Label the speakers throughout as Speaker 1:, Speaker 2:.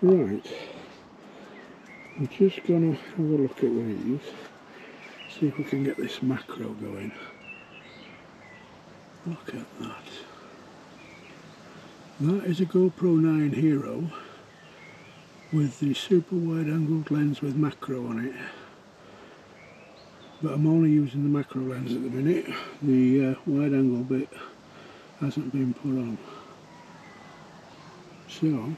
Speaker 1: Right, I'm just going to have a look at these, see if we can get this macro going. Look at that. That is a GoPro 9 Hero with the super wide angled lens with macro on it. But I'm only using the macro lens at the minute. The wide angle bit hasn't been put on. So,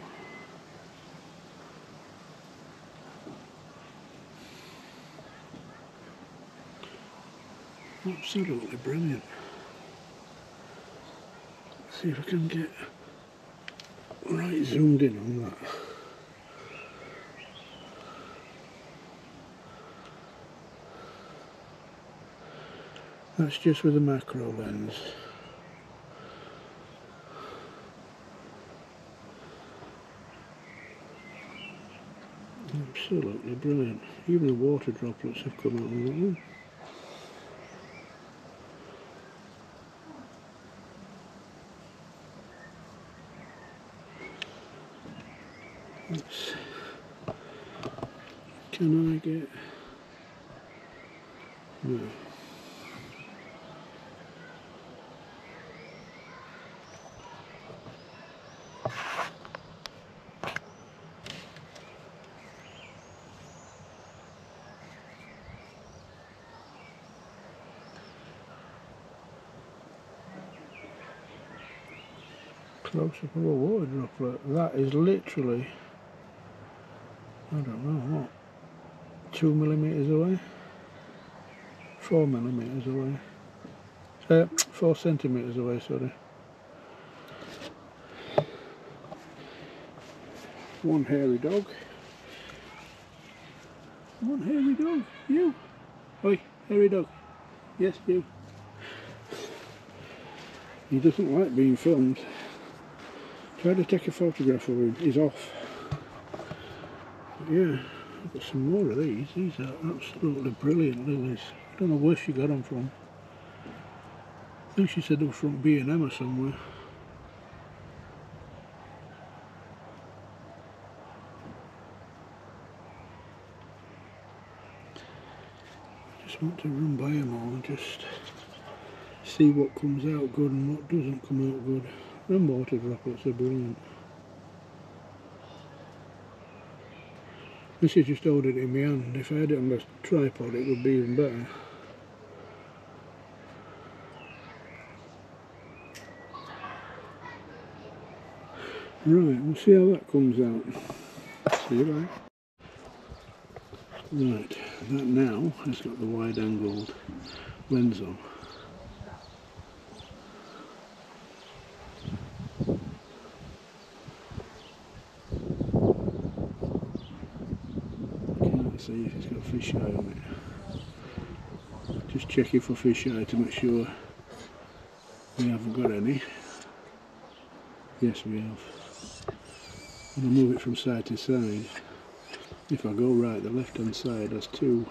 Speaker 1: absolutely brilliant. Let's see if I can get right zoomed in on that. That's just with a macro lens. Absolutely brilliant. Even the water droplets have come out on that one. Can I get... No. Close up of a water droplet. That is literally, I don't know what, 2 millimeters away, 4 millimeters away, 4 centimeters away, sorry. One hairy dog. One hairy dog. You. Oi, hairy dog. Yes, you. He doesn't like being filmed. Tried to take a photograph of him. He's off. But yeah, I've got some more of these. These are absolutely brilliant lilies. I don't know where she got them from. I think she said they were from B&M or somewhere. Just want to run by them all and just see what comes out good and what doesn't come out good. Them water droplets are brilliant. This is just holding it in my hand. If I had it on the tripod it would be even better. Right, we'll see how that comes out. See you later. Right, that now has got the wide angled lens on. Can't see if it's got fisheye on it. Just checking for fisheye to make sure we haven't got any. Yes, we have. And I'll move it from side to side. If I go right, the left hand side has 2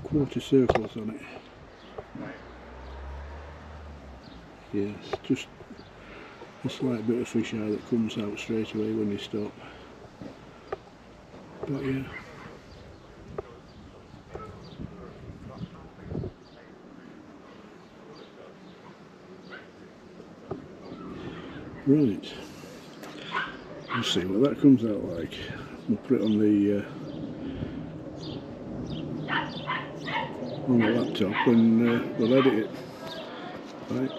Speaker 1: quarter circles on it. Yes, just a slight bit of fisheye that comes out straight away when you stop. But yeah. Right. Let's see what that comes out like. We'll put it on the laptop and we'll edit it. Right.